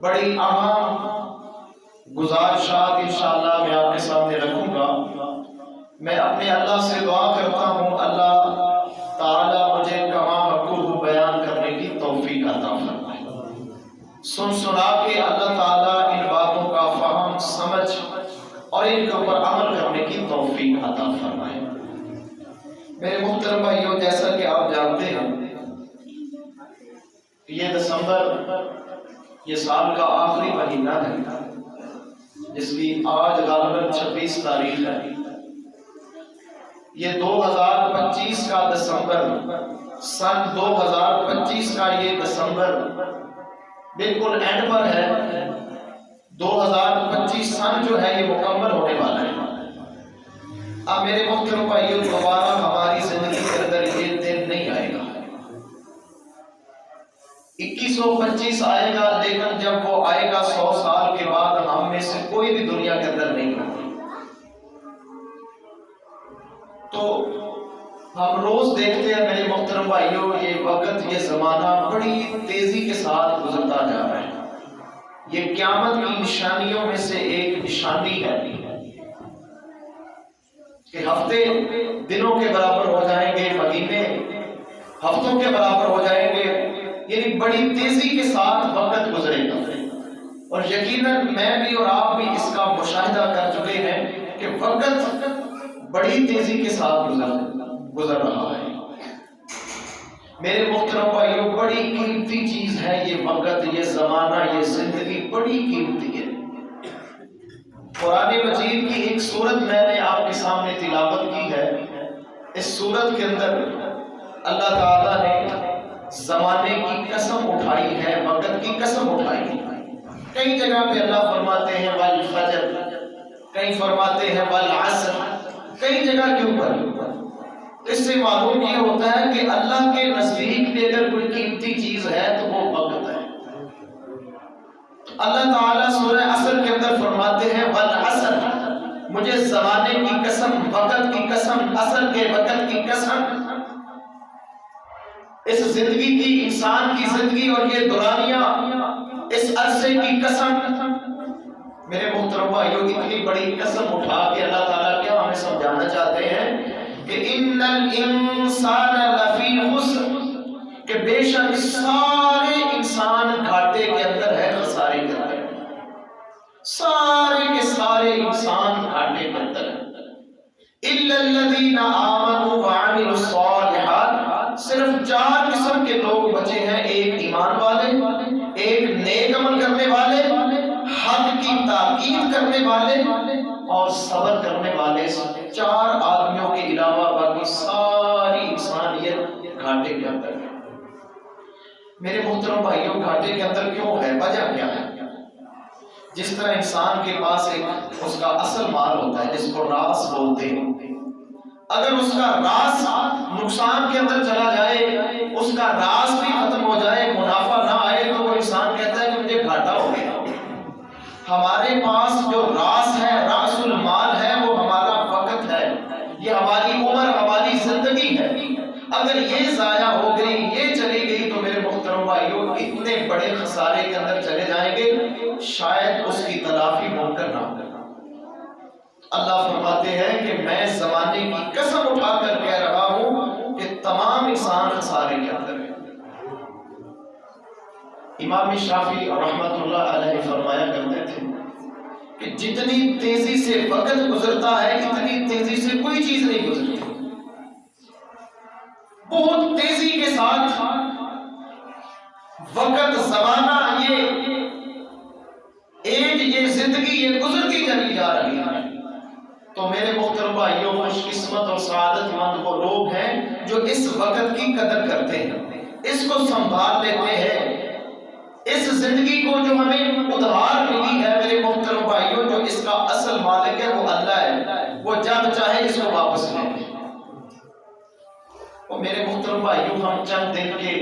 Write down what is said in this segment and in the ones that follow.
بڑی اہم گزارشات انشاءاللہ میں آپ کے سامنے رکھوں گا۔ میں اپنے اللہ سے دعا کرتا ہوں اللہ تعالیٰ مجھے کما حقہ بیان کرنے کی توفیق عطا فرمائے۔ سن سنا کے اللہ تعالیٰ ان باتوں کا فہم سمجھ اور ان کے اوپر عمل کرنے کی توفیق عطا فرمائے۔ میرے محترم بھائیوں، جیسا کہ آپ جانتے ہیں یہ دسمبر یہ سال کا آخری مہینہ ہے، جس کی آج غالباً 26 تاریخ ہے۔ یہ 2025 کا دسمبر، سن 2025 کا یہ دسمبر بالکل اینڈ پر ہے۔ 2025 سن جو ہے یہ مکمل ہونے والا ہے۔ اب میرے محترم بھائیوں، دوبارہ ہماری زندگی کے اندر یہ دن نہیں آئے گا۔ 2125 آئے گا، لیکن جب وہ آئے گا 100 سال کے بعد ہم میں سے کوئی بھی دنیا کے اندر نہیں ہوگا۔ تو ہم روز دیکھتے ہیں میرے محترم بھائیوں، یہ وقت، یہ زمانہ بڑی تیزی کے ساتھ گزرتا جا رہا ہے۔ یہ قیامت کی نشانیوں میں سے ایک نشانی ہے کہ ہفتے دنوں کے برابر ہو جائیں گے، مہینے ہفتوں کے برابر ہو جائیں گے، یعنی بڑی تیزی کے ساتھ وقت گزرے گا۔ اور یقیناً میں بھی اور آپ بھی اس کا مشاہدہ کر چکے ہیں کہ وقت بڑی تیزی کے ساتھ گزر رہا ہے۔ میرے محترم بھائیوں، بڑی قیمتی چیز ہے یہ وقت، یہ زمانہ، یہ زندگی بڑی قیمتی ہے۔ قرآن مجید کی ایک سورت میں نے آپ کے سامنے تلاوت کی ہے۔ اس سورت کے اندر اللہ تعالیٰ نے زمانے کی قسم اٹھائی ہے، وقت کی قسم اٹھائی ہے۔ کئی جگہ پہ اللہ فرماتے ہیں والفجر، کئی فرماتے ہیں والعصر، کئی جگہ کے اوپر۔ اس سے معلوم یہ ہوتا ہے کہ اللہ کے نزدیک بھی اگر کوئی قیمتی چیز ہے تو وہ وقت ہے۔ اللہ تعالیٰ سورہ عصر کے اندر فرماتے ہیں والعصر، مجھے زمانے کی قسم، وقت کی قسم، عصر کے وقت کی قسم، اس زندگی کی، انسان کی زندگی اور یہ دورانیہ، اس عرصے کی قسم۔ میرے محترم بھائیوں، اتنی بڑی قسم اٹھا کے اللہ تعالیٰ کیا ہمیں سمجھانا چاہتے ہیں کہ ان الانسان لفی خسر، کہ بے شک سارے انسان گھاٹے کے اندر ہے، خسارے کے اندر ہے۔ سارے کے سارے انسان گھاٹے کے اندر ہے۔ الا الذین آمنوا وعملوا الصالحات، صرف 4 قسم کے لوگ بچے ہیں، ایک ایمان والے، ایک نیک عمل کرنے والے، حق کی تاکید کرنے والے اور صبر کرنے والے۔ 4 آدمیوں کے علاوہ باقی ساری انسانیت گھاٹے کے اندر ہے۔ میرے محترم بھائیوں، گھاٹے کے اندر کیوں ہے؟ وجہ کیا ہے؟ جس طرح انسان کے پاس ایک اس کا اصل مال ہوتا ہے جس کو راس بولتے ہیں، اگر اس کا راس نقصان کے اندر چلا جائے، اس کا راس بھی ختم ہو جائے، منافع نہ آئے، تو وہ انسان کہتا ہے کہ مجھے گھاٹا ہو گیا۔ ہمارے پاس جو راس ہے، راس المال ہے، وہ ہمارا وقت ہے، یہ ہماری عمر، ہماری زندگی ہے۔ اگر یہ ضائع ہو گئی، یہ چلی گئی، تو میرے محترم بھائیوں اتنے بڑے خسارے کے اندر چلے جائیں گے، شاید اس کی تلافی ممکن نہ ہو۔ اللہ فرماتے ہیں کہ میں زمانے کی قسم اٹھا کر کہہ رہا ہوں کہ تمام انسان خسارے کے اندر ہے۔ امام شافعی رحمۃ اللہ علیہ فرمایا کرتے تھے کہ جتنی تیزی سے وقت گزرتا ہے، اتنی تیزی سے کوئی چیز نہیں گزرتی۔ بہت تیزی کے ساتھ وقت، زمانہ، یہ زندگی یہ گزرتی چلی جا رہی ہے۔ تو میرے محترم بھائیوں، خوش قسمت اور سعادت مند وہ لوگ ہیں جو اس وقت کی قدر کرتے ہیں، اس کو سنبھال لیتے ہیں، اس زندگی کو جو ہمیں ادھار ملی ہے میرے محترم بھائیوں، جو اس کا اصل مالک ہے وہ اللہ ہے، وہ جب چاہے اس کو واپس لے لے۔ اور میرے محترم بھائیوں، ہم چند دن کے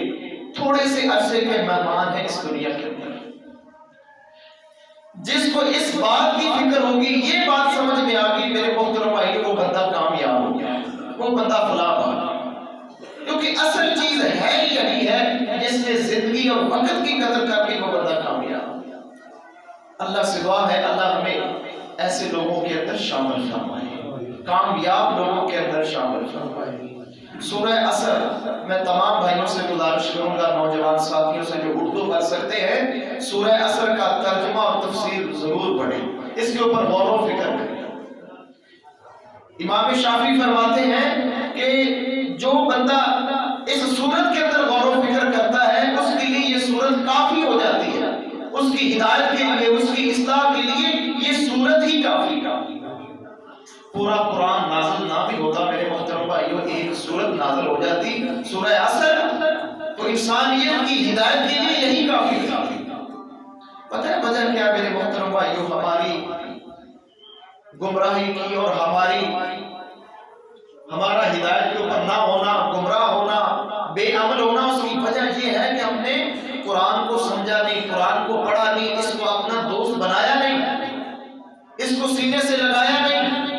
تھوڑے سے عرصے کے مہمان ہیں اس دنیا کے اندر۔ جس کو اس بات کی فکر ہوگی، یہ بات سمجھ میں آ گئی میرے محترم بھائیوں، وہ بندہ کامیاب ہو گیا، وہ بندہ فلاح ہو گیا۔ کیونکہ اصل چیز ہے یہی ہے، جس نے زندگی اور وقت کی قدر کر کے وہ بندہ کامیاب۔ اللہ سے دعا ہے اللہ ہمیں ایسے لوگوں کے اندر شامل فرمائے، کامیاب لوگوں کے اندر شامل فرمائے۔ سورہ عصر میں تمام بھائیوں سے گزارش کروں گا، نوجوان ساتھیوں سے جو اردو پڑھ سکتے ہیں، سورہ عصر کا ترجمہ اور تفسیر ضرور پڑھیں، اس کے اوپر غور و فکر کریں۔ امام شافعی فرماتے ہیں کہ جو بندہ اس سورت کے اندر غور و فکر کرتا ہے اس کے لیے یہ سورت کافی ہو جاتی ہے، اس کی ہدایت کے لیے، اس کی اصلاح کے لیے یہ سورت ہی کافی۔ پورا قرآن نازل نہ بھی ہوتا میرے محترم بھائیوں، ایک سورت نازل ہو جاتی سورہ عصر، تو انسانیت کی ہدایت کے لیے یہی کافی تھا۔ پتہ ہے وجہ کیا میرے محترم بھائیوں؟ ہماری گمراہی کی اور ہمارا ہدایت کے اوپر نہ ہونا، گمراہ ہونا، بے عمل ہونا، اس کی وجہ یہ ہے کہ ہم نے قرآن کو سمجھا نہیں، قرآن کو پڑھا نہیں، اس کو اپنا دوست بنایا نہیں، اس کو سینے سے لگایا نہیں،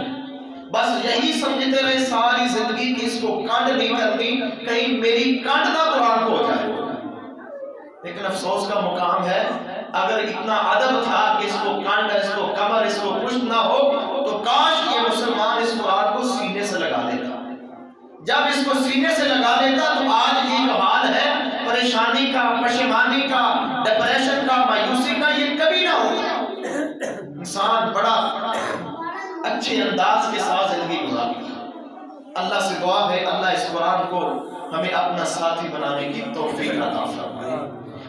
بس یہی سمجھتے رہے ساری زندگی کی اس کو کانڈ نہیں کرنی، کہیں میری کانڈ نہ قرآن کو ہو جائے۔ لیکن افسوس کا مقام ہے اگر اتنا ادب تھا کہ اس کو کانڈ، اس کو کمر، اس کو پشت نہ ہو تو کاش یہ مسلمان اس قرآن کو سینے سے لگا لیتا۔ جب اس کو سینے سے لگا لیتا تو آج یہ جو حال ہے پریشانی کا، پشیمانی کا، ڈپریشن کا، مایوسی کا، یہ کبھی نہ ہوتا۔ انسان بڑا اچھے انداز کے ساتھ زندگی گزارتا۔ اللہ سے دعا ہے اللہ اس قرآن کو ہمیں اپنا ساتھی بنانے کی توفیق عطا فرمائے۔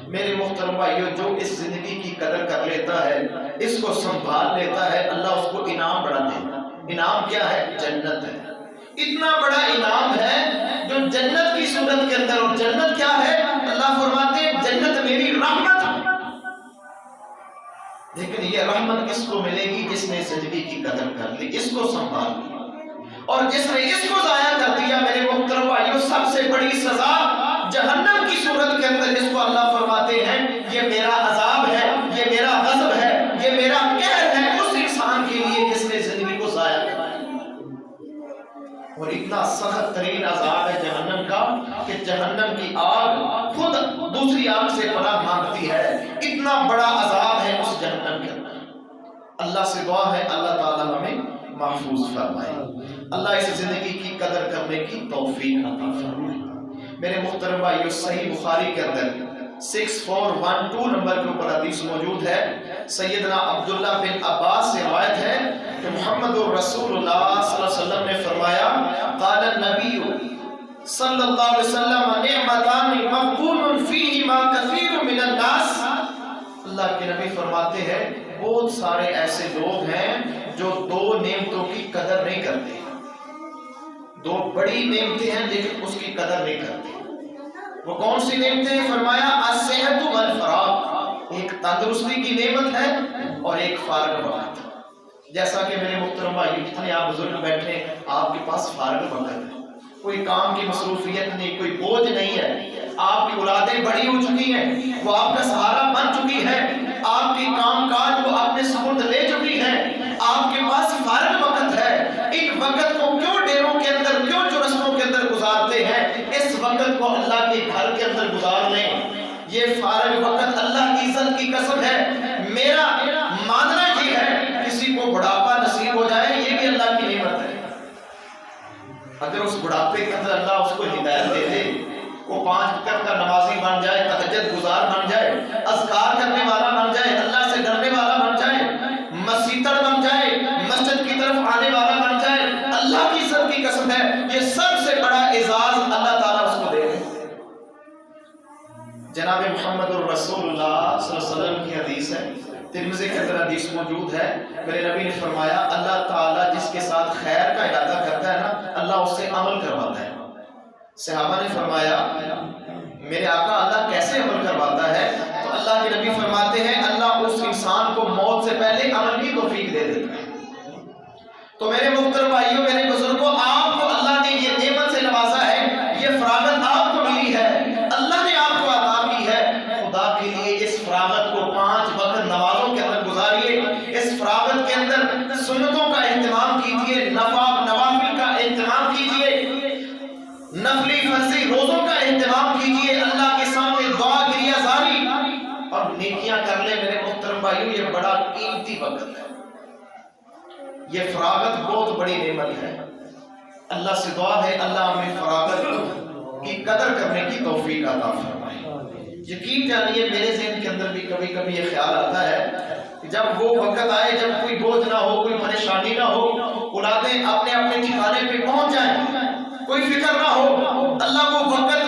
میرے محترم بھائیوں، جو اس زندگی کی قدر کر لیتا ہے، اس کو سنبھال لیتا ہے، اللہ اس کو انعام بڑا دیتا ہے۔ انعام کیا ہے؟ جنت ہے۔ اتنا بڑا انعام ہے جو جنت کی صورت کے اندر، اور جنت کیا ہے؟ اللہ فرماتے ہیں جنت میری رحمت ہے۔ لیکن یہ رحمت کس کو ملے گی؟ جس نے زندگی کی قدر کر لی، اس کو سنبھال لیا، اور جس نے اس کو ضائع کر دیا میرے محترم بھائیوں، سب سے بڑی سزا جہنم کی صورت کے اندر اس کو اللہ فرماتے ہیں یہ میرا عذاب ہے، یہ میرا غضب ہے، یہ میرا قہر ہے اس انسان کے لیے جس نے زندگی کو ضائع کر دیا۔ اور اتنا سخت ترین عذاب ہے جہنم کا کہ جہنم کی آگ خود دوسری آگ سے پناہ مانگتی ہے، اتنا بڑا عذاب ہے اس جہنم کے اندر۔ اللہ سے دعا ہے اللہ تعالی ہمیں محفوظ فرمائے، اللہ اس زندگی کی قدر کرنے کی توفیق عطا فرمائے۔ میرے محترم بھائیو، صحیح بخاری کے اندر 6412 نمبر کے اوپر حدیث موجود ہے، سیدنا عبداللہ بن عباس سے روایت ہے کہ محمد رسول اللہ صلی اللہ علیہ وسلم نے فرمایا، قال النبی صلی اللہ علیہ وسلم نعمتان مغبون فیہما کثیر من الناس۔ اللہ کے نبی فرماتے ہیں بہت سارے ایسے لوگ ہیں جو دو نعمتوں کی قدر نہیں کرتے، دو بڑی نعمتیں ہیں لیکن اس کی قدر نہیں کرتے۔ وہ کون سی نعمتیں ہیں؟ فرمایا الصحت والفراغ، ایک تندرستی کی نعمت ہے اور ایک فارغ وقت۔ جیسا کہ میرے محترم بھائی، جتنے آپ بزرگ بیٹھے ہیں آپ کے پاس فارغ وقت ہے، کوئی کام کی مصروفیت نہیں، کوئی بوجھ نہیں ہے، آپ کی اولادیں بڑی ہو چکی ہیں، وہ آپ کا سہارا بن چکی ہے، آپ کی کام کاج وہ اپنے سپرد لے چکی ہیں، آپ کے پاس فارغ وقت ہے۔ ان وقت کو کیوں ڈیروں کے اندر، کیوں چرستوں کے اندر گزارتے ہیں؟ اس وقت کو اللہ کے گھر کے اندر گزار لیں۔ یہ فارغ وقت اللہ کی عزت کی قسم ہے، میرا ماننا یہ ہے کسی کو بڑھاپا نصیب ہو جائے یہ بھی اللہ کی نعمت ہے۔ اگر اس بڑھاپے کے اندر اللہ اس کو ہدایت دے دے، وہ 5 وقت کا نمازی بن جائے، تہجد گزار بن جائے، اذکار کرنے والا بن جائے، اللہ سے ڈرنے والا بن جائے، مسیطر بن جائے، مسجد کی طرف آنے والا بن جائے، اللہ کی عزت کی قسم ہے یہ سب سے بڑا اعزاز اللہ تعالیٰ اس کو دے رہے ہیں۔ جناب محمد الرسول اللہ صلی اللہ علیہ وسلم کی حدیث ہے، ترمذی کے اندر حدیث موجود ہے، میرے نبی نے فرمایا اللہ تعالیٰ جس کے ساتھ خیر کا ارادہ کرتا ہے نا، اللہ اس سے عمل کرواتا ہے۔ صحابہ نے فرمایا میرے آقا اللہ کیسے عمل کرواتا ہے؟ تو اللہ کے نبی فرماتے ہیں اللہ اس انسان کو موت سے پہلے عمل کی توفیق دے دیتا ہے۔ تو میرے محترم بھائیوں، میرے بزرگوں، آپ کو اللہ نے یہ نعمت سے نوازا ہے، یہ فراغت آپ کو ملی ہے، اللہ نے آپ کو عطا کی ہے۔ خدا کے لیے اس فراغت کو 5 وقت نمازوں کے اندر گزاریے، اس فراغت کے اندر سنتوں کا اہتمام کیجیے، نوافل کا اہتمام کیجیے، نفلی فرضی روزوں کا اہتمام کیجیے، اللہ کے سامنے دعا گریہ زاری اور نیکیاں کر لیں میرے محترم بھائیوں یہ بڑا قیمتی وقت ہے، یہ فراغت بہت بڑی نعمت ہے۔ اللہ سے دعا ہے اللہ ہمیں فراغت کی قدر کرنے کی توفیق عطا فرمائے۔ یقین جانیے میرے ذہن کے اندر بھی کبھی کبھی یہ خیال آتا ہے کہ جب وہ وقت آئے جب کوئی بوجھ نہ ہو، کوئی پریشانی نہ ہو، اولادیں اپنے اپنے ٹھکانے پہ پہنچ جائیں، کوئی فکر نہ ہو، اللہ وہ وقت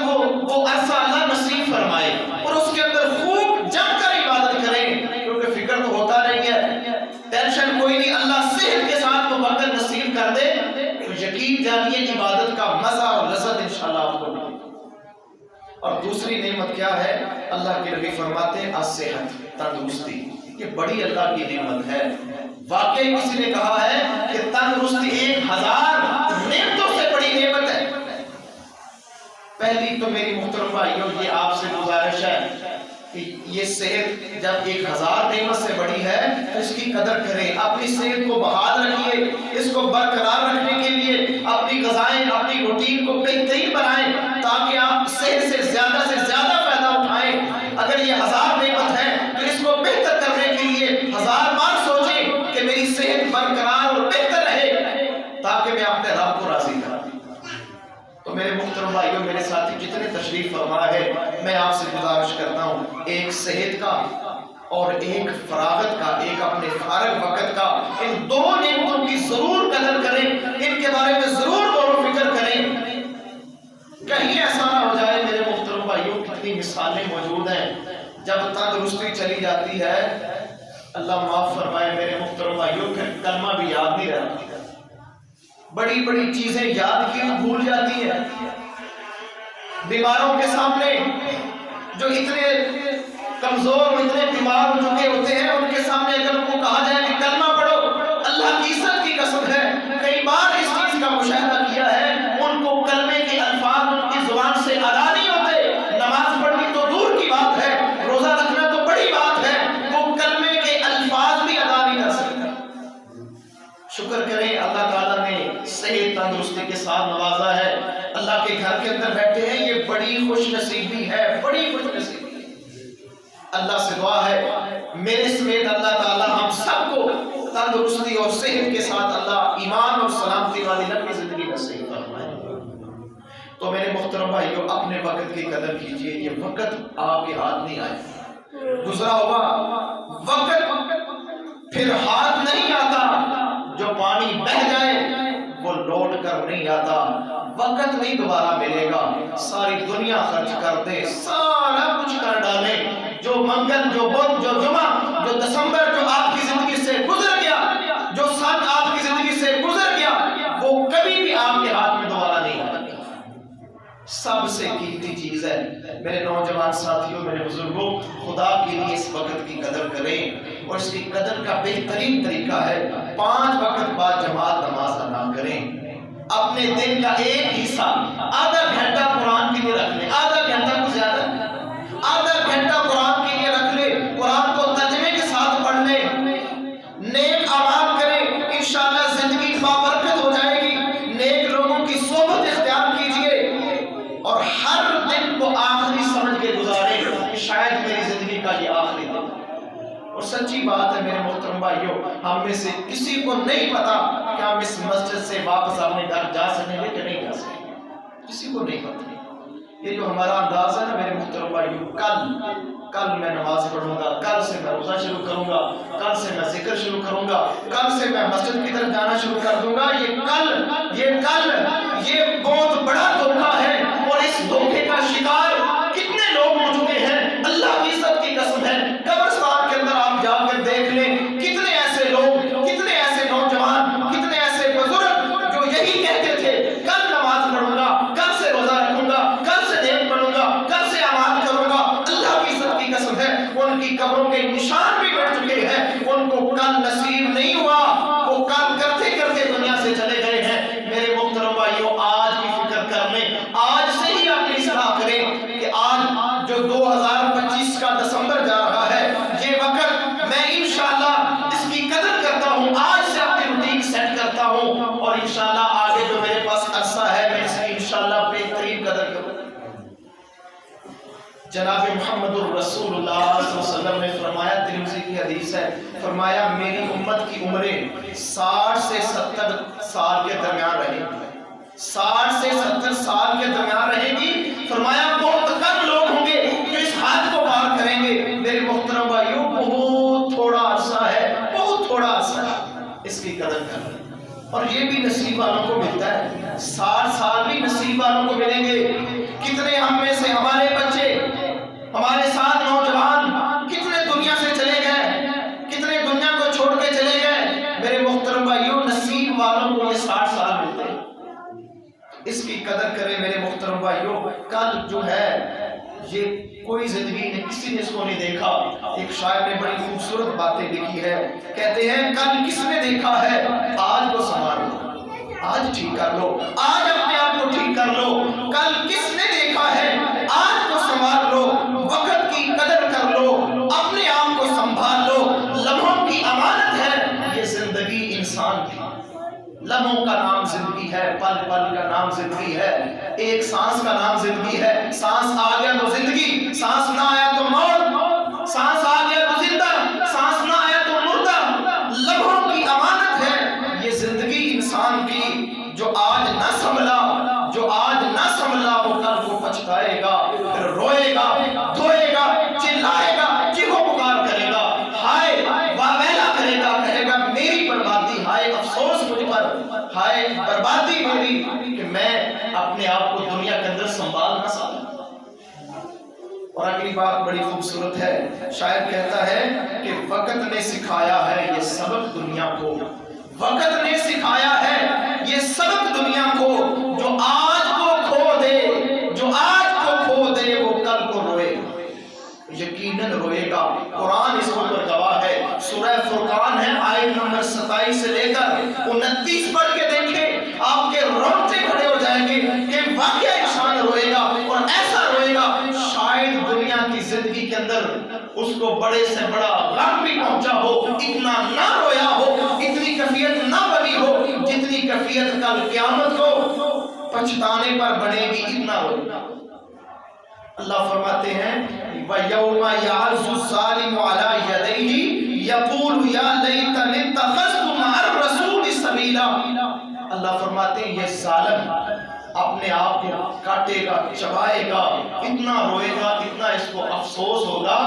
وہ عرصہ اللہ نصیب فرمائے اور اس کے اندر خوب جم کر عبادت کریں، کیونکہ فکر تو ہوتا نہیں ہے، ٹینشن کوئی نہیں، اللہ صحت کے ساتھ وہ وقت نصیب کر دے تو یقین جانیے عبادت کا مزہ اور لذت انشاءاللہ آپ کو ملے۔ اور دوسری نعمت کیا ہے؟ اللہ کے نبی فرماتے ہیں الصحت، تندرستی، یہ بڑی اللہ کی نعمت ہے۔ واقعی کسی نے کہا ہے کہ تندرستی 1000 نعمتوں سے بڑی نعمت ہے۔ پہلی تو میری محترم بھائیوں یہ آپ سے گزارش ہے کہ یہ صحت جب 1000 نعمت سے بڑی ہے تو اس کی قدر کریں، اپنی صحت کو بحال رکھیے، اس کو برقرار رکھنے کے لیے اپنی غذائیں، اپنی روٹین کو بہترین بنائیں تاکہ آپ صحت سے زیادہ فائدہ اٹھائیں۔ اگر یہ 1000 نعمت ہے تو اس کو بہتر کرنے کے لیے 1000 بار سوچیں کہ میری صحت برقرار اور بہتر رہے تاکہ میں اپنے رب کو راضی کروں۔ تو میرے محترم بھائیوں، میرے ساتھی جتنے تشریف فرما ہے، میں آپ سے گزارش کرتا ہوں ایک صحت کا اور ایک فراغت کا، ایک اپنے فارغ وقت کا، ان دو نعمتوں کی ضرور قدر کریں، ان کے بارے میں ضرور غور و فکر کریں۔ کہیں ایسا نہ ہو جائے میرے محترم بھائیوں، کتنی مثالیں موجود ہیں جب تندرستی چلی جاتی ہے، اللہ معاف فرمائے میرے محترم بھائیوں، پھر کلمہ بھی یاد نہیں رہتا، بڑی بڑی چیزیں یاد کی بھول جاتی ہیں۔ بیماروں کے سامنے جو اتنے کمزور، اتنے بیمار ہو چکے ہوتے ہیں، ان کے سامنے اگر ان کو کہا جائے کہ کلمہ پڑھو، اللہ کی عزت کی قسم ہے کئی بار اس چیز کا مشاہدہ کیا ہے، ان کو کلمے کے الفاظ ان کی زبان سے ادا نہیں ہوتے۔ نماز پڑھنی تو دور کی بات ہے، روزہ رکھنا تو بڑی بات ہے، وہ کلمے کے الفاظ بھی ادا نہیں کر سکتے۔ شکر کریں اللہ تعالیٰ نے صحت تندرستی کے ساتھ نوازا ہے، اللہ کے گھر کے اندر بیٹھے ہیں، یہ بڑی خوش نصیبی ہے، بڑی خوش نصیبی ہے۔ اللہ سے دعا ہے میرے سمیت اللہ تعالیٰ ہم سب کو تندرستی اور صحت کے ساتھ اللہ ایمان اور سلامتی والی لمبی زندگی نصیب فرمائے۔ تو میرے محترم بھائیوں، اپنے وقت کی قدر کیجئے، یہ وقت آپ کے ہاتھ نہیں آئے، گزرا ہوا وقت پھر ہاتھ نہیں آتا، جو پانی بہہ جائے وہ لوٹ کر نہیں آتا، وقت نہیں دوبارہ ملے گا۔ ساری دنیا خرچ کر دے، سارا کچھ کر ڈالے، جو منگل، جو بدھ، جو جمعہ، جو دسمبر جو آپ کی زندگی سے گزر گیا، جو سن آپ کی زندگی سے گزر گیا، وہ کبھی بھی آپ کے ہاتھ میں دوبارہ نہیں آئے گا۔ سب سے قیمتی چیز ہے میرے نوجوان ساتھیوں، میرے بزرگوں، خدا کے لیے اس وقت کی قدر کریں، اور اس کی قدر کا بہترین طریقہ ہے 5 وقت بعد جماعت نماز ادا کریں۔ اپنے دن کا ایک حصہ آدھا گھنٹہ قرآن کے لیے رکھ لیں، آدھا گھنٹہ کو زیادہ، آدھا گھنٹہ قرآن کے لیے رکھ لیں، قرآن کو ترجمے کے ساتھ پڑھ لیں، نیک اعمال کریں، انشاءاللہ زندگی بابرکت ہو جائے گی۔ نیک لوگوں کی صحبت اختیار کیجئے اور ہر دن کو آخری سمجھ کے گزاریں کہ شاید میری زندگی کا یہ آخری دن ہے۔ اور سچی بات ہے میرے محترم بھائیوں، ہم میں سے کسی کو نہیں پتا کہ ہم اس مسجد سے واپس اپنے گھر جا سکیں گے کہ نہیں جا سکیں گے، کسی کو نہیں پتا۔ یہ جو ہمارا انداز ہے نا میرے محترم بھائیوں، کل میں نماز پڑھوں گا، کل سے میں روزہ شروع کروں گا، کل سے میں ذکر شروع کروں گا، کل سے میں مسجد کی طرف جانا شروع کر دوں گا، یہ بہت بڑا دھوکہ ہے، اور اس دھوکے کا شکار کتنے لوگ ہو چکے ہیں، اللہ کی عزت کی قسم ہے۔ قبرستان کے اندر آپ جا کر دیکھ لیں کتنے ایسے لوگ، کتنے ایسے نوجوان، کتنے ایسے بزرگ جو یہی کہتے تھے کل نماز پڑھوں گا، کل سے روزہ رکھوں گا، کل سے نیک پڑھوں گا، کل سے اعمال کروں گا، اللہ کی عزت کی قسم ہے ان کی قبروں کے نشان بھی بڑھ چکے ہیں، ان کو کل نصیب نہیں ہوا، وہ کل کرتے کرتے دنیا سے چلے گئے ہیں۔ میرے محترم بھائیوں، آج کی فکر کر لیں، آج سے ہی اپنی اصلاح کریں کہ آج جو 2025 کا دسمبر جا رہا ہے، یہ وقت میں انشاءاللہ اس کی قدر کرتا ہوں، آج سے اپنی روٹین سیٹ کرتا ہوں، اور انشاءاللہ آگے جو میرے پاس عرصہ ہے میں اس کی انشاءاللہ بہترین قدر کروں۔ جناب محمد الرسول اللہ صلی اللہ علیہ وسلم نے فرمایا، ترمذی کی حدیث ہے، فرمایا میری امت کی عمریں 60 سے 70 سال کے درمیان رہیں گی، 60 سے 70 سال کے درمیان رہے گی۔ فرمایا بہت کم لوگ ہوں گے جو اس حد کو پار کریں گے۔ میرے محترم بھائیوں، بہت تھوڑا عرصہ ہے، بہت تھوڑا عرصہ ہے، اس کی قدر کریں۔ اور یہ بھی نصیب والوں کو ملتا ہے، 60 سال بھی نصیب والوں کو ملیں گے۔ کتنے ہم میں سے ہمارے بچے، ہمارے ساتھ نوجوان کتنے دنیا سے چلے گئے، کتنے دنیا کو چھوڑ کے چلے گئے۔ میرے محترم بھائیوں، نصیب والوں کو یہ 60 سال ملتے ہیں، اس کی قدر کریں میرے محترم بھائیوں۔ کل جو ہے یہ کوئی زندگی نے کسی نے اس کو نہیں دیکھا۔ ایک شاعر نے بڑی خوبصورت باتیں لکھی ہے، کہتے ہیں کل کس نے دیکھا ہے، آج کو سنوار لو، آج ٹھیک کر لو، آج اپنے آپ کو ٹھیک کر لو۔ کل کس نے دیکھا ہے، آج کو سنوار لو، وقت کی قدر کر لو، اپنے آپ کو سنبھال لو۔ لمحوں کی امانت ہے یہ زندگی انسان کی، لمحوں کا نام زندگی ہے، پل پل کا نام زندگی ہے، ایک سانس کا نام زندگی ہے۔ سانس آ گیا تو زندگی، سانس نہ آیا تو موت، سانس آ گیا تو زندہ، سانس نہ آیا تو مردہ۔ لمحوں کی امانت ہے یہ زندگی انسان کی، جو آج نہ سنبھلا، جو آج نہ سنبھلا وہ کل کو پچھتائے گا، پھر روئے گا، دھوئے گا، چلائے گا، چیخو پکار کرے گا، ہائے واویلا کرے گا، کہے گا میری بربادی، ہائے افسوس مجھ پر، ہائے بربادی میری کہ میں اپنے آپ کو دنیا کے اندر سنبھال نہ سکا۔ اور اگلی بات بڑی خوبصورت ہے، شاعر کہتا ہے کہ وقت نے سکھایا ہے یہ سبق دنیا کو، وقت نے سکھایا ہے یہ سبق دنیا کو، جو آج کو کھو دے، جو آج کو کھو دے وہ کل کو روئے گا، یقیناً روئے گا۔ قرآن اس پر گواہ ہے، سورہ فرقان ہے، آیت نمبر 27 سے لے کر 29 پڑھ کے دیکھیں، آپ کے رونگٹے کھڑے ہو جائیں گے کہ واقعہ انسان روئے گا، اور ایسا روئے گا شاید دنیا کی زندگی کے اندر اس کو بڑے سے بڑا غم بھی پہنچا ہو، اتنا نہ رویا ہو، اتنی کیفیت نہ بنی ہو جتنی کیفیت کل قیامت کو پچھتانے پر بنے گی، اتنا روئے گا۔ اللہ فرماتے ہیں وَيَوْمَ يَعَضُّ الظَّالِمُ عَلَى يَدَيْهِ يَقُولُ يَا لَيْتَنِي اتَّخَذْتُ مَعَ الرَّسُولِ سَبِيلًا۔ اللہ فرماتے ہیں یہ ظالم اپنے آپ کو کاٹے گا، چبائے گا، اتنا روئے گا، اتنا اس کو افسوس ہوگا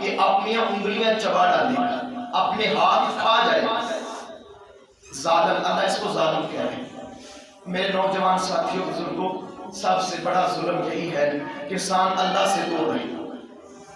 کہ اپنی انگلیاں چبا ڈالے گا، اپنے ہاتھ کھا جائے گا۔ ظالم، اللہ اس کو ظالم کہہ رہے ہیں۔ میرے نوجوان ساتھیوں بزرگوں، سب سے بڑا ظلم یہی ہے کہ انسان اللہ سے دور رہے۔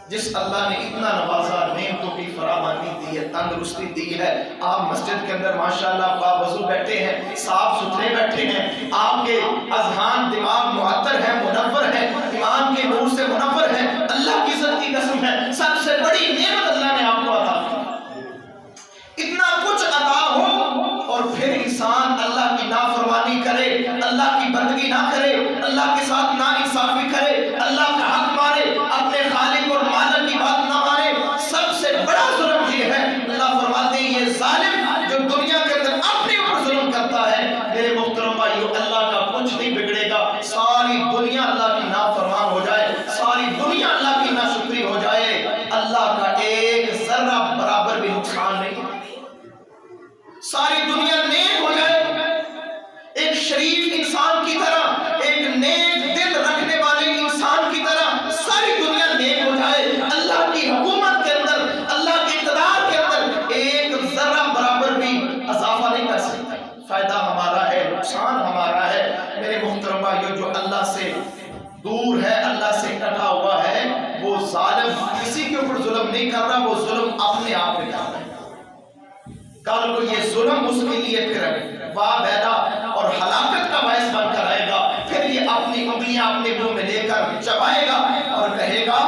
جس اللہ نے اتنا نوازا، نعمتوں کی فراوانی دی ہے، تندرستی دی ہے، آپ مسجد کے اندر ماشاءاللہ باوضو بیٹھے ہیں، صاف ستھرے بیٹھے ہیں، آپ کے اذہان دماغ معطر ہیں، منور ہیں، ایمان کے نور سے منور ہیں، اللہ کی عزت کی قسم ہے سب سے بڑی نعمت اللہ نے آپ کو عطا کی۔ اتنا کچھ عطا ہو اور پھر انسان اللہ کی نافرمانی کرے، اللہ کی بندگی نہ کرے، اللہ کے ساتھ ناانصافی کرے، اللہ کا حق مانے، اپنے خالق اور مالک کی بات نہ مانے، سب سے بڑا ظلم یہ ہے۔ اللہ فرماتے ہیں یہ ظالم جو دنیا کے اندر اپنے اوپر ظلم کرتا ہے، میرے محترم بھائیو اللہ کا کچھ نہیں بگڑے گا، ساری دنیا اللہ کی نافرمان ہو جائے، ساری دنیا اللہ کی ناشکری ہو جائے، اللہ کا ایک ذرہ برابر بھی نقصان نہیں۔ ساری دنیا نیک ہو جائے، ایک شریف انسان کی طرح، ایک نیک دل رکھنے والے انسان کی طرح ساری دنیا نیک ہو جائے، اللہ کی حکومت کے اندر، اللہ کے اقتدار کے اندر ایک ذرہ برابر بھی اضافہ نہیں کر سکتا۔ فائدہ ہمارا ہے، نقصان ہمارا ہے۔ میرے محترم بھائیو، جو اللہ سے دور ہے، اللہ سے کٹا ہوا ہے، وہ ظالم کسی کے اوپر ظلم نہیں کر رہا، وہ ظلم اپنے آپ پہ کر رہا ہے۔ کل کو یہ ظلم اس کے لیے پھر واویلا اور ہلاکت کا باعث بن کر آئے گا، پھر یہ اپنی انگلیاں اپنے منہ میں لے کر چبائے گا اور کہے گا،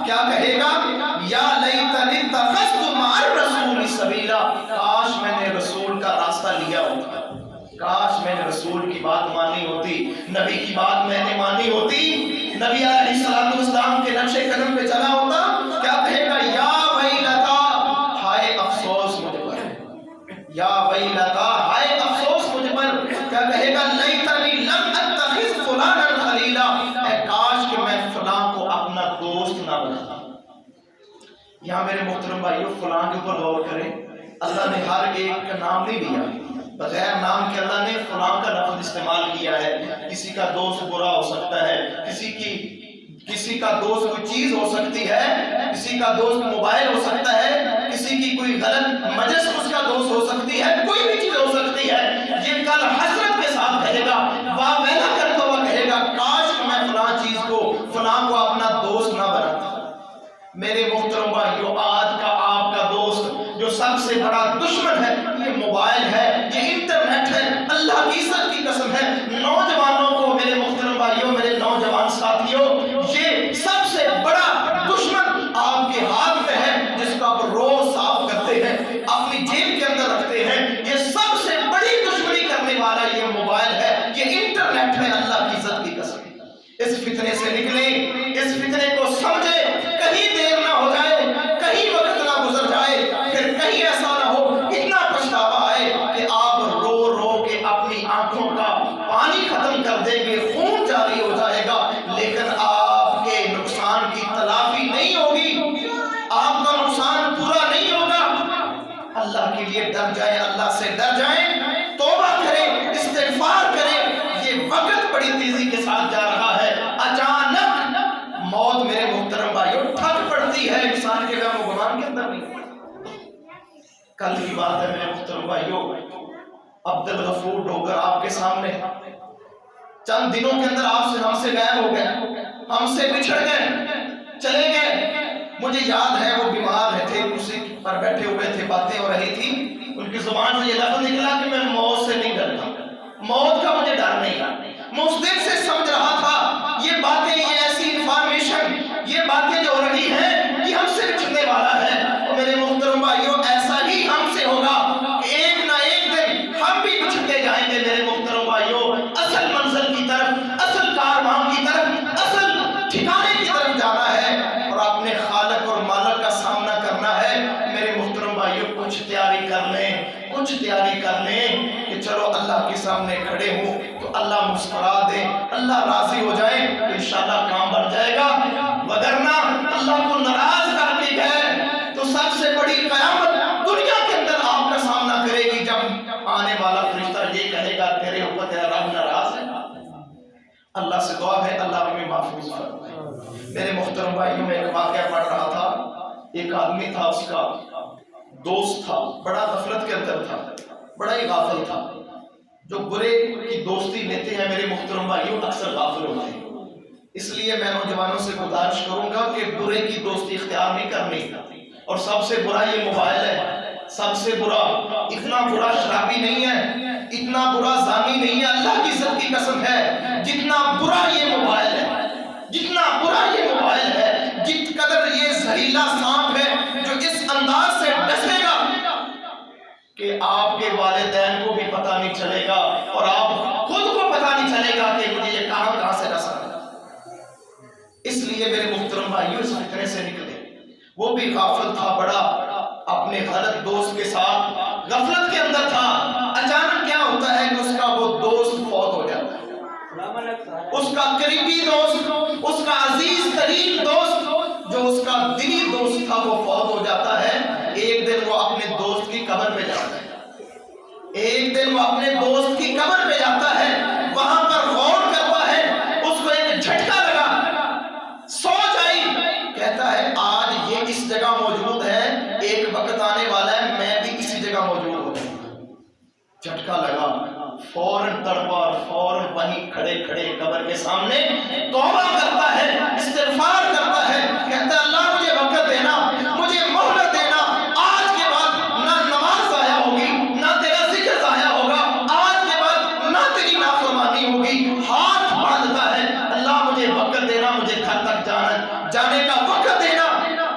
کیا کہے گا؟ یا لیتنی اتخذت مع الرسول سبیلا، کاش میں نے رسول کا راستہ لیا ہوتا، کاش میں نے رسول کی بات مانی ہوتی، نبی کی بات میں نے مانی ہوتی، نبی علیہ السلام کے نقش قدم پہ چلا ہوتا۔ کیا کہے گا؟ یا ویلتا، ہائے افسوس مجھ پر، یا ویلتا، ہائے افسوس مجھ پر۔ کیا کہے گا؟ لیتنی لم اتخذ فلانا خلیلا، اے کاش کہ میں فلاں کو اپنا دوست بھائیو فلاں کے اوپر غور کریں، اللہ نے ہر ایک کا نام نہیں دیا، بغیر نام کے اللہ نے فلاں کا لفظ استعمال کیا ہے۔ کسی کا دوست برا ہو سکتا ہے، کسی کا دوست کوئی چیز ہو سکتی ہے، کسی کا دوست موبائل ہو سکتا ہے، کسی کی کوئی غلط مجلس اس کا دوست ہو سکتی ہے، کوئی بھی چیز ہو سکتی ہے۔ یہ کل حسرت کے ساتھ کہے گا، واہ ویلا کرتا ہوا کہے گا، کاش کہ میں فلاں چیز کو فلاں کو اپنا دوست نہ بناتا۔ میرے محترم بھائیو، آج کا آپ کا دوست جو سب سے بڑا دشمن ہے یہ موبائل ہے، یہ انٹرنیٹ ہے۔ اللہ کی عزت کی قسم ہے، نوجوانوں کو، میرے محترم بھائیو، میرے نوجوان ساتھیوں، یہ سب سے بڑا دشمن آپ کے ہاتھ میں ہے، جس کو آپ روز صاف کرتے ہیں، اپنی جیب کے اندر رکھتے ہیں۔ یہ سب سے بڑی دشمنی کرنے والا یہ موبائل ہے، یہ انٹرنیٹ ہے، اللہ کی عزت کی قسم۔ اس فتنے سے نکلیں، اس فتنے کو سمجھیں، کہیں دیر نہ ہو جائے، کہیں وقت نہ گزر جائے، پھر کہیں ایسا نہ ہو اتنا پچھتاوا آئے کہ آپ رو رو کے اپنی آنکھوں کا پانی ختم کر دیں گے، خون جاری ہو جائے گا، لیکن آپ کے نقصان کی تلافی نہیں ہوگی، آپ کا نقصان پورا نہیں ہوگا۔ اللہ کے لیے ڈر جائیں، اللہ سے ڈر جائیں، توبہ کریں، استغفار کریں۔ یہ وقت بڑی تیزی کے ساتھ جا رہا ہے، اچانک موت میرے محترم بھائیوں ٹھک پڑتی ہے، انسان کے غم و گمان کے اندر نہیں۔ کل کی بات ہے میرے محترم بھائیوں، عبد الغفور ڈوگر آپ کے سامنے چند دنوں کے اندر آپ سے ہم سے غائب ہو گئے، ہم سے بچھڑ گئے، چلے گئے۔ مجھے یاد ہے وہ بیمار رہتے، کرسی پر بیٹھے ہوئے تھے، باتیں ہو رہی تھی، ان کی زبان سے یہ لفظ نکلا کہ میں موت سے نہیں ڈرتا، موت کا مجھے ڈر نہیں۔ میں اس دن سے سمجھ رہا تھا یہ باتیں، یہ ایسی انفارمیشن، یہ باتیں جو ہو رہی ہیں یہ ہم سے بچھڑنے والا ہے۔ اور میرے محترم بھائیوں ایسا ہی ہم سے ہوگا، ایک نہ ایک دن ہم بھی بچھڑتے جائیں گے میرے محترم بھائیوں، اصل منزل کی طرف، اصل کارواں کی طرف، اصل ٹھکانے کی طرف جانا ہے اور اپنے خالق اور مالک کا سامنا کرنا ہے۔ میرے محترم بھائیوں کچھ تیاری کر لیں، کچھ تیاری کر لیں کہ چلو اللہ کے سامنے کھڑے ہوں تو اللہ مسکرا دے، اللہ راضی ہو جائے، انشاءاللہ کام بن جائے گا۔ وگرنہ اللہ کو ناراض کر کے گئے تو سب سے بڑی قیامت دنیا کے اندر آپ کا سامنا کرے گی، جب آنے والا فرشتہ یہ کہے گا تیرے اوپر تیرا رب ناراض ہے۔ اللہ سے دعا ہے اللہ ہمیں محفوظ فرمائے۔ میرے محترم بھائیوں میں ایک واقعہ پڑھ رہا تھا، ایک آدمی تھا، اس کا دوست تھا، بڑا غفلت کے اندر تھا، بڑا ہی غافل تھا۔ جو برے کی دوستی لیتے ہیں میرے محترم بھائیوں اکثر غافل ہوتے ہیں، اس لیے میں نوجوانوں سے گزارش کروں گا کہ برے کی دوستی اختیار نہیں کرنی۔ اور سب سے برا یہ موبائل ہے، سب سے برا، اتنا برا شرابی نہیں ہے، اتنا برا زانی نہیں ہے، اللہ کی عزت کی قسم ہے، جتنا برا یہ موبائل ہے، جتنا برا یہ موبائل ہے، جت قدر یہ زہریلا سانپ ہے جو اس انداز سے ڈسے گا کہ آپ کے والدین کو بھی پتہ نہیں چلے گا اور آپ خود کو پتہ نہیں چلے گا کہ مجھے یہ کہاں سے ڈسا۔ اس لیے میرے محترم بھائیوں اس فکرے سے نکلے۔ وہ بھی غافل تھا بڑا، اپنے غلط دوست کے ساتھ غفلت کے اندر تھا۔ اچانک کیا ہوتا ہے کہ اس کا وہ دوست فوت ہو جاتا ہے، اس کا قریبی دوست، اس کا عزیز ترین دوست، جو اس کا دلی دوست تھا، وہ فوت ہو جاتا ہے۔ ایک دن وہ اپنے دوست کی قبر پہ جاتا ہے، ایک دن وہ اپنے دوست کی قبر پہ جاتا ہے، وہاں پر غور کرتا ہے، اس کو ایک جھٹکا لگا، سوچ آئی، کہتا ہے آج یہ اس جگہ موجود ہے، ایک وقت آنے والا ہے میں بھی اسی جگہ موجود ہوں۔ جھٹکا لگا، فوراً تڑپا اور فوراً وہیں کھڑے کھڑے قبر کے سامنے توبہ کرتا ہے، استغفار کرتا ہے، کہتا ہے اللہ مجھے وقت دینا، مجھے مہلت دینا، آج کے بعد نہ نماز ضائع ہوگی، نہ تیرا ذکر ضائع ہوگا، آج کے بعد نہ تیری نافرمانی ہوگی۔ ہاتھ باندھتا ہے، اللہ مجھے وقت دینا، مجھے گھر تک جانے کا وقت دینا،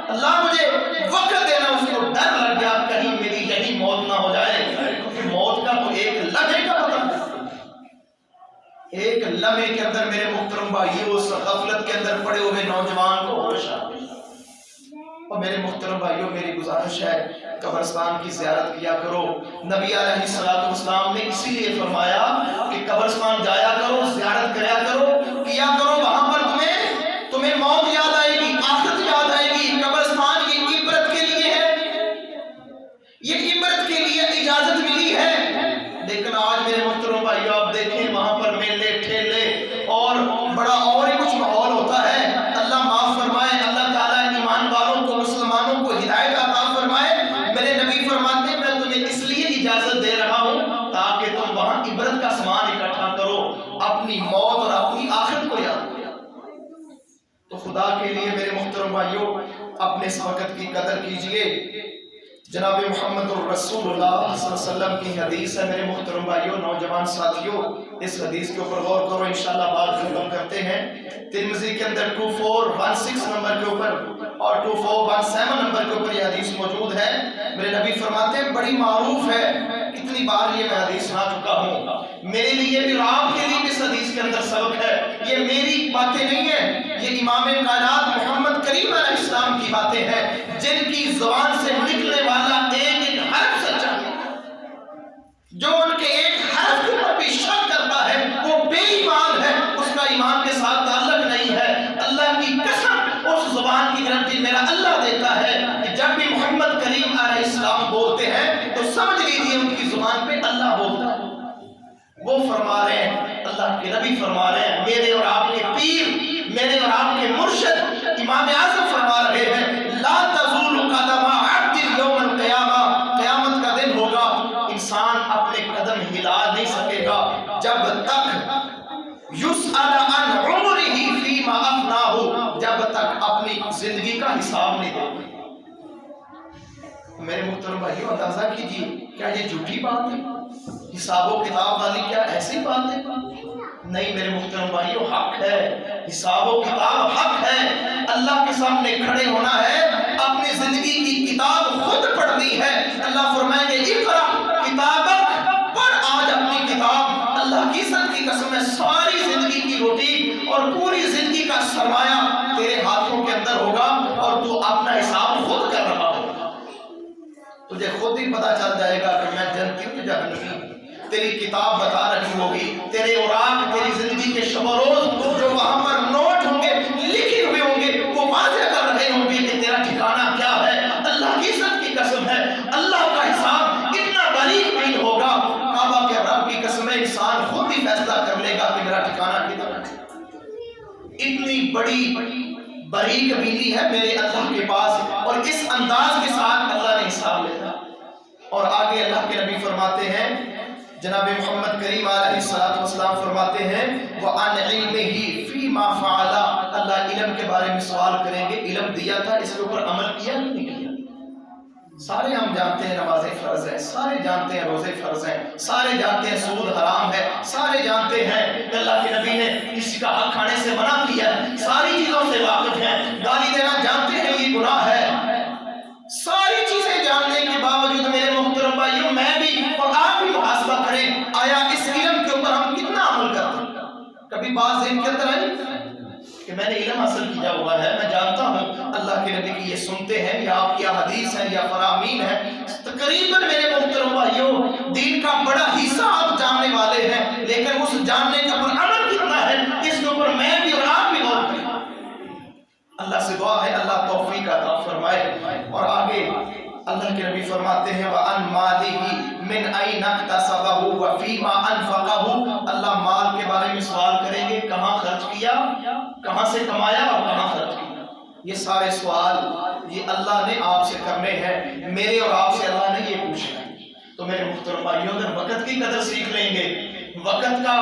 اللہ مجھے وقت دینا۔ اس کو ڈر لگ گیا کہیں میری یہی موت نہ ہو جائے، کیونکہ موت کا تو ایک لمحے کا پتہ ہے، ایک لمحے کے اندر میرے محترم بھائیوں اس غفلت کے اندر پڑے ہوئے نوجوان کو ہوش آ گئی۔ اور میرے محترم بھائیوں میری گزارش ہے قبرستان کی زیارت کیا کرو۔ نبی علیہ السلام نے اسی لیے فرمایا کہ قبرستان جایا کرو، زیارت کیا کرو، وہاں پر تمہیں موت یاد آئے گی، آخرت یاد آئے گی۔ قبرستان کی عبرت کے لیے ہے، یہ عبرت کے لیے اجازت ملی ہے۔ لیکن آج میرے محترم بھائیو آپ دیکھیں وہاں پر میلے ٹھیلے اور بڑا اور ہی کچھ ماحول ہوتا ہے۔ اللہ معاف فرمائے، اللہ تعالیٰ ایمان والوں کو مسلمانوں کو ہدایت عطا فرمائے۔ میرے نبی فرماتے ہیں میں تمہیں اس لیے اجازت دے رہا ہوں تاکہ تم وہاں عبرت کا سامان اکٹھا کرو، اپنی موت اور اپنی آخرت کو یاد کرو۔ تو خدا کے لیے میرے محترم بھائیو اپنے اس وقت کی قدر کیجئے۔ جناب محمد الرسول اللہ صلی اللہ علیہ وسلم کی حدیث ہے میرے محترم بھائیوں، نوجوان ساتھیوں، اس حدیث کے اوپر غور کرو، انشاءاللہ بات ختم کرتے ہیں۔ ترمذی کے اندر 2416 نمبر کے اوپر اور 2417 نمبر کے اوپر یہ حدیث موجود ہے۔ میرے نبی فرماتے ہیں بڑی معروف ہے، کتنی بار یہ میں حدیث سنا چکا ہوں، میرے لیے بھی اور آپ کے لیے بھی اس حدیث کے اندر سبق ہے۔ یہ میری باتیں نہیں ہیں، یہ امام کائنات محمد کریم علیہ السلام کی باتیں ہیں، جن کی زبان سے نکلنے والا ایک ایک حرف سچا ہے۔ جو ان کے ایک حرف کے اوپر بھی شک کرتا ہے وہ بے ایمان ہے، اس کا ایمان کے ساتھ تعلق نہیں ہے۔ اللہ کی قسم اس زبان کی گارنٹی میرا اللہ دیتا ہے کہ جب بھی محمد کریم علیہ السلام بولتے ہیں تو سمجھ لیجیے ان کی زبان پہ اللہ بولتا ہے۔ وہ فرما رہے ہیں، اللہ کے نبی فرما رہے ہیں، میرے اور آپ کے پیر، میرے اور آپ کے مرشد امام اعظم فرما رہے ہیں، لا تزول قدم عبد یوم القیامہ، قیامت کا دن ہوگا انسان اپنے قدم ہلا نہیں سکے گا جب تک یسأل عن عمرہ فیما افناہ، جب تک اپنی زندگی کا حساب نہیں دے۔ میرے محترم بھائیو اندازہ کیجیے، کیا یہ جھوٹی بات ہے؟ حساب و کتاب والی کیا ایسی بات ہے؟ نہیں میرے محترم بھائیو، حق ہے، حساب و کتاب حق ہے۔ اللہ کے سامنے کھڑے ہونا ہے، اپنی زندگی کی کتاب خود پڑھنی ہے۔ اللہ فرمائیں گے اقرا کتابک، پڑھ آج اپنی کتاب۔ اللہ کی عزت کی قسم ہے، ساری زندگی کی روٹی اور پوری زندگی کا سرمایہ تیرے ہاتھوں کے اندر ہوگا اور تو اپنا حساب خود کر رہا ہوگا۔ تجھے خود ہی پتا چل جائے گا کہ میں جنتی ہوں کہ جہنمی۔ تیری کتاب بتا رہی ہوگی، تیرے اوراق، تیری زندگی کے شب و روز جو وہاں پر نوٹ ہوں گے، لکھے ہوئے ہوں گے، وہ واضح کر رہے ہوں گے کہ تیرا ٹھکانہ کیا ہے۔ اللہ کی عزت کی قسم ہے، اللہ کا حساب اتنا باریک نہیں ہوگا، کعبہ کے رب کی قسم ہے انسان خود ہی فیصلہ کر لے گا کہ میرا ٹھکانہ کدھر ہے۔ اتنی بڑی باریک بینی ہے میرے اللہ کے پاس، اور اس انداز کے ساتھ اللہ نے حساب لیتا۔ اور آگے اللہ کے نبی فرماتے ہیں، جناب محمد کریم علیہ السلام فرماتے ہیں وَعَنْ عِلْمِهِ فِيمَا فَعَلَ، اللہ علم کے بارے میں سوال کریں گے، علم دیا تھا اس کے اوپر عمل کیا نہیں کیا؟ سارے ہم جانتے ہیں نمازیں فرض ہیں، سارے جانتے ہیں روزے فرض ہیں، سارے جانتے ہیں سود حرام ہے، سارے جانتے ہیں کہ اللہ کے نبی نے کسی کا حق کھانے سے منع کیا ہے، ساری چیزوں سے واقف ہیں، گالی دینا جانتے ہیں یہ گناہ ہے۔ ساری چیزیں جاننے کے باوجود میرے محترم بھائیوں میں بھی اور آپ بھی محاسبہ کریں، آیا اس علم کے اوپر ہم کتنا عمل کرتے ہیں؟ کبھی بات ذہن کے اندر آئی کہ میں نے علم حاصل کیا ہوا ہے، میں جانتا ہوں اللہ کے نبی کی یہ سنتے ہیں یا آپ کی حدیث ہیں یا فرامین ہیں، تقریباً میرے محترم بھائیوں دین کا بڑا حصہ آپ جاننے والے ہیں، لیکن اس جاننے کا پر عمل کتنا ہے اس کے اوپر میں بھی اور آپ بھی غور کریں۔ اللہ سے دعا ہے اللہ توفیق عطا فرمائے۔ اور آگے اللہ کے نبی فرماتے ہیں وَأَنْ مَالِهِ مِنْ أَيْنَ اكْتَسَبَهُ وَفِيمَا أَنْفَقَهُ، اللہ مال کے بارے میں سوال کریں گے، کہاں خرچ کیا، کہاں سے کمایا اور کہاں خرچ کیا۔ یہ سارے سوال یہ اللہ نے آپ سے کرنے ہیں، میرے اور آپ سے اللہ نے یہ پوچھنا ہے۔ تو میرے محترم بھائیوں اگر وقت کی قدر سیکھ لیں گے، وقت کا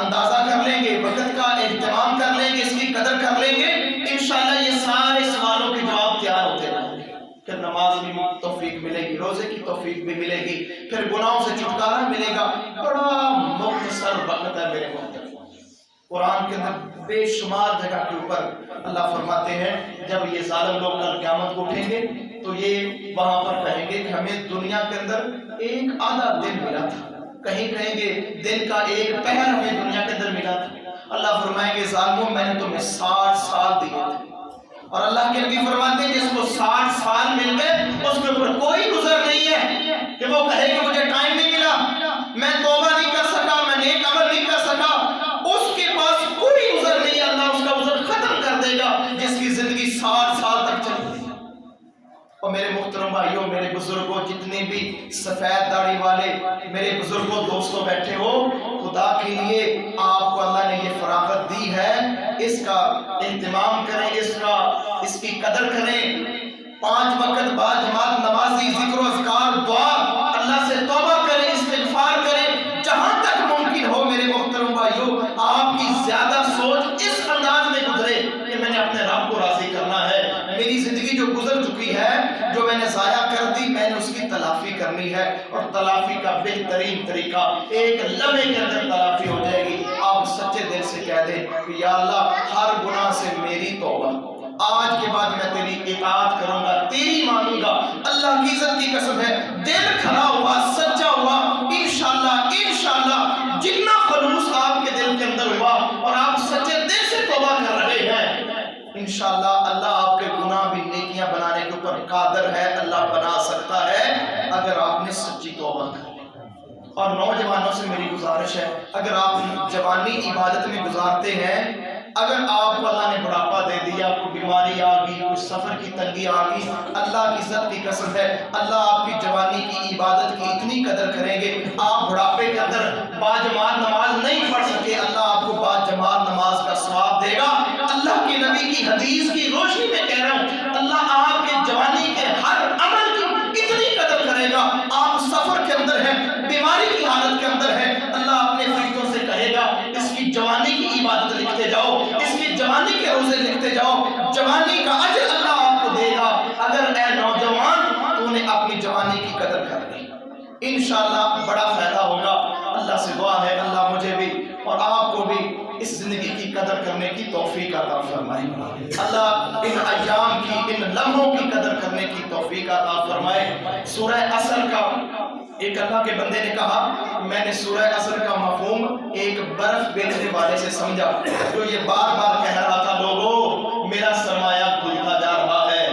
اندازہ کر لیں گے، وقت کا اہتمام کر لیں گے، اس کی قدر کر لیں گے، انشاءاللہ یہ سارے سوالوں کے جواب تیار ہوتے رہیں گے۔ پھر نماز بھی توفیق ملے گی، روزے کی توفیق بھی ملے گی، پھر گناہوں سے چھٹکارا ملے گا۔ بڑا مختصر وقت ہے میرے محترم۔ قرآن کے اندر بے شمار جگہ کے اوپر اللہ فرماتے ہیں جب یہ ظالم لوگ کل قیامت کو اٹھیں گے تو یہ وہاں پر کہیں گے کہ ہمیں دنیا کے اندر ایک آدھا دن ملا تھا، کہیں کہیں گے دن کا ایک پہر ہمیں دنیا کے اندر ملا تھا۔ اللہ فرمائیں گے ظالموں میں نے تمہیں 60 سال دیے تھے، اور اللہ کے نبی فرماتے ہیں جس کو 60 سال مل گئے اس کے اوپر کوئی گزر نہیں ہے کہ وہ کہے کہ مجھے ٹائم نہیں ملا، میں توبہ نہیں کر سکا، میں نیک عمل نہیں کر سکا، اس کے پاس کوئی عذر نہیں ہے، اللہ اس کا عذر ختم کر دے گا جس کی زندگی 60 سال تک چل رہی ہے۔ اور میرے محترم بھائیوں، میرے بزرگ بزرگوں، جتنے بھی سفید داڑھی والے میرے بزرگوں دوستوں بیٹھے ہو، خدا کے لیے آپ کو اللہ نے یہ فراغت دی ہے، اس کا اہتمام کریں، اس کی قدر کریں۔ 5 وقت بعد جماعت نمازی، ذکر و اذکار، دعا، اللہ سے توبہ کریں، استغفار کریں، جہاں تک ممکن ہو میرے محترم بھائیو آپ کی زیادہ سوچ اس انداز میں گزرے کہ میں نے اپنے رب کو راضی کرنا ہے، میری زندگی جو گزر چکی ہے، جو میں نے ضائع کر دی، میں نے اس کی تلافی کرنی ہے، اور تلافی کا بہترین طریقہ ایک لمحے کے اندر تلافی ہو جائے گی۔ آپ سچے دل سے کہہ دیں کہ یا اللہ ہر گناہ سے میری توبہ، آج کے بعد میں تیری اطاعت کروں گا، تیری مانوں گا۔ اللہ کی عزت کی قسم ہے، دل کھلا ہوا، سچا ہوا، انشاءاللہ جتنا خلوص آپ کے دل کے اندر ہوا اور آپ سچے دل سے توبہ کر رہے ہیں، انشاءاللہ اللہ آپ کے گناہ بھی نیکیاں بنانے کے اوپر قادر ہے، اللہ بنا سکتا ہے اگر آپ نے سچی توبہ کی۔ اور نوجوانوں سے میری گزارش ہے، اگر آپ جوانی عبادت میں گزارتے ہیں، اگر آپ کو اللہ نے بڑھاپا دے دیا، کوئی بیماری آ گئی، کوئی سفر کی تنگی آ گئی، اللہ کی عزت کی قسم ہے اللہ آپ کی جوانی کی عبادت کی اتنی قدر کریں گے، آپ بڑھاپے کے اندر باجماعت نماز نہیں پڑھ سکے، اللہ آپ کو باجماعت نماز کا ثواب دے گا۔ اللہ کے نبی کی حدیث کی روشنی میں کہہ رہا ہوں، اللہ آپ کے جوانی کے ہر عمل کی اتنی قدر کرے گا۔ آپ سفر کے اندر ہیں، بیماری کی حالت کے اندر ہے، اللہ اپنے فرشتوں سے کہے گا اس کی جوانی کی عبادت لکھتے جاؤ، اس کی جوانی کے روزے لکھتے جاؤ، جوانی کا اجر اللہ آپ کو دے گا۔ اگر اے نوجوان تو نے اپنی جوانی کی قدر کر لی، انشاءاللہ بڑا فائدہ ہوگا۔ اللہ سے دعا ہے اللہ مجھے بھی اور آپ کو بھی اس زندگی کی قدر کرنے کی توفیق عطا فرمائے، اللہ ان ایام کی، ان لمحوں کی قدر کرنے کی توفیق عطا فرمائے۔ سورہ عصر کا ایک اللہ کے بندے نے کہا، میں نے سورہ عصر کا مفہوم ایک برف بیچنے والے سے سمجھا جو یہ بار بار کہہ رہا تھا، لوگوں میرا سرمایہ کھلتا جا رہا ہے،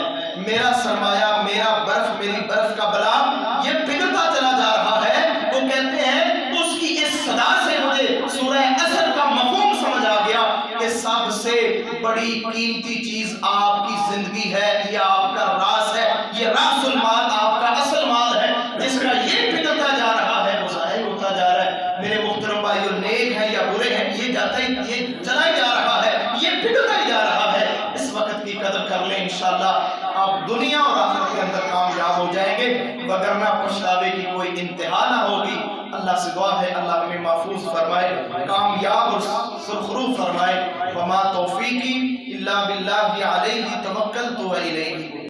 میرا سرمایہ، میرا برف، میری برف کا بلا یہ پگھلتا چلا جا رہا ہے۔ وہ کہتے ہیں اس کی اس صدا سے مجھے سورہ عصر کا مفہوم سمجھ آ گیا کہ سب سے بڑی قیمتی چیز آپ کی زندگی ہے، یہ آپ کا راز ہے، یہ راز المال آپ کا اصل مال ہے، جس کا یہ پگھلتا جا رہا ہے، وہ ضائع ہوتا جا رہا ہے۔ میرے محترم بھائیو، نیک ہیں یا برے ہیں، یہ جاتا ہی، یہ چلا ہی جا رہا ہے، یہ پگھلتا ہی جا رہا ہے۔ اس وقت کی قدر کر لیں، انشاءاللہ آپ دنیا اور آخرت کے اندر کامیاب ہو جائیں گے، وگرنہ پچھتاوے کی کوئی انتہا نہ ہوگی۔ اللہ سے دعا ہے اللہ ہمیں محفوظ فرمائے، کامیاب اور سرخرو فرمائے۔ وما توفیقی الا باللہ علیہ توکلت و الیہ